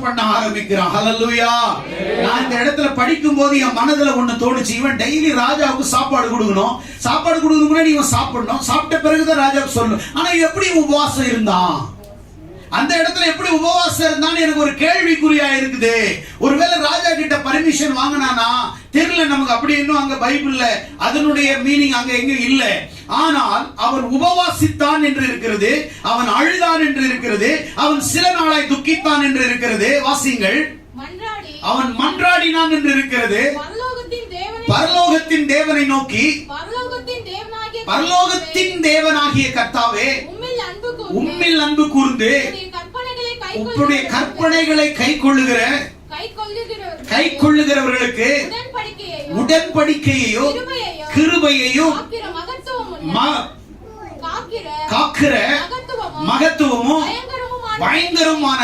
வாசம் பண்ண ஆரம்பிக்கிறான். ஹல்லேலூயா. நான் இந்த இடத்துல படிக்கும் போது என் மனதுல ஒண்ணு தோணுச்சு, இவன் டெய்லி ராஜாவுக்கு சாப்பாடு கொடுக்கணும், சாப்பாடு கொடுக்கறதுக்கு முன்னாடி இவன் சாப்பிடணும், சாப்பிட்ட பிறகுதான் ராஜாவுக்கு சொல்லணும். ஆனா எப்படி உபவாசம் இருந்தான்? அந்த இடத்துல எப்படி உபவாசம் இருந்தான்னு எனக்கு ஒரு கேள்விக்குறியா இருக்குது. ஒருவேளை ராஜா கிட்ட பர்மிஷன் வாங்கினானா தெரியல நமக்கு. அப்படி இன்னும் அங்க பைபிள்ல அதனுடைய மீனிங் அங்க எங்கேயும் இல்ல. ஆனால் அவன் உபவாசித்தான் என்று இருக்கிறது, அவன் அழுதான் என்று இருக்கிறது, அவன் சில நாளாய் துக்கித்தான் என்று இருக்கிறது. வாசிங்கள். அவன் மன்றாடினான் என்று இருக்கிறது. பரலோகத்தின் தேவனை நோக்கி, பரலோகத்தின் தேவனாகிய கர்த்தாவே, உம்மில் அன்பு கூர்ந்து உம்முடைய கற்பனைகளை கைக்கொள்ளுகிறவர்களுக்கு உடன்படிக்கையையும் கிருபையையும் காக்கிற மகத்துவமும் பயங்கரமான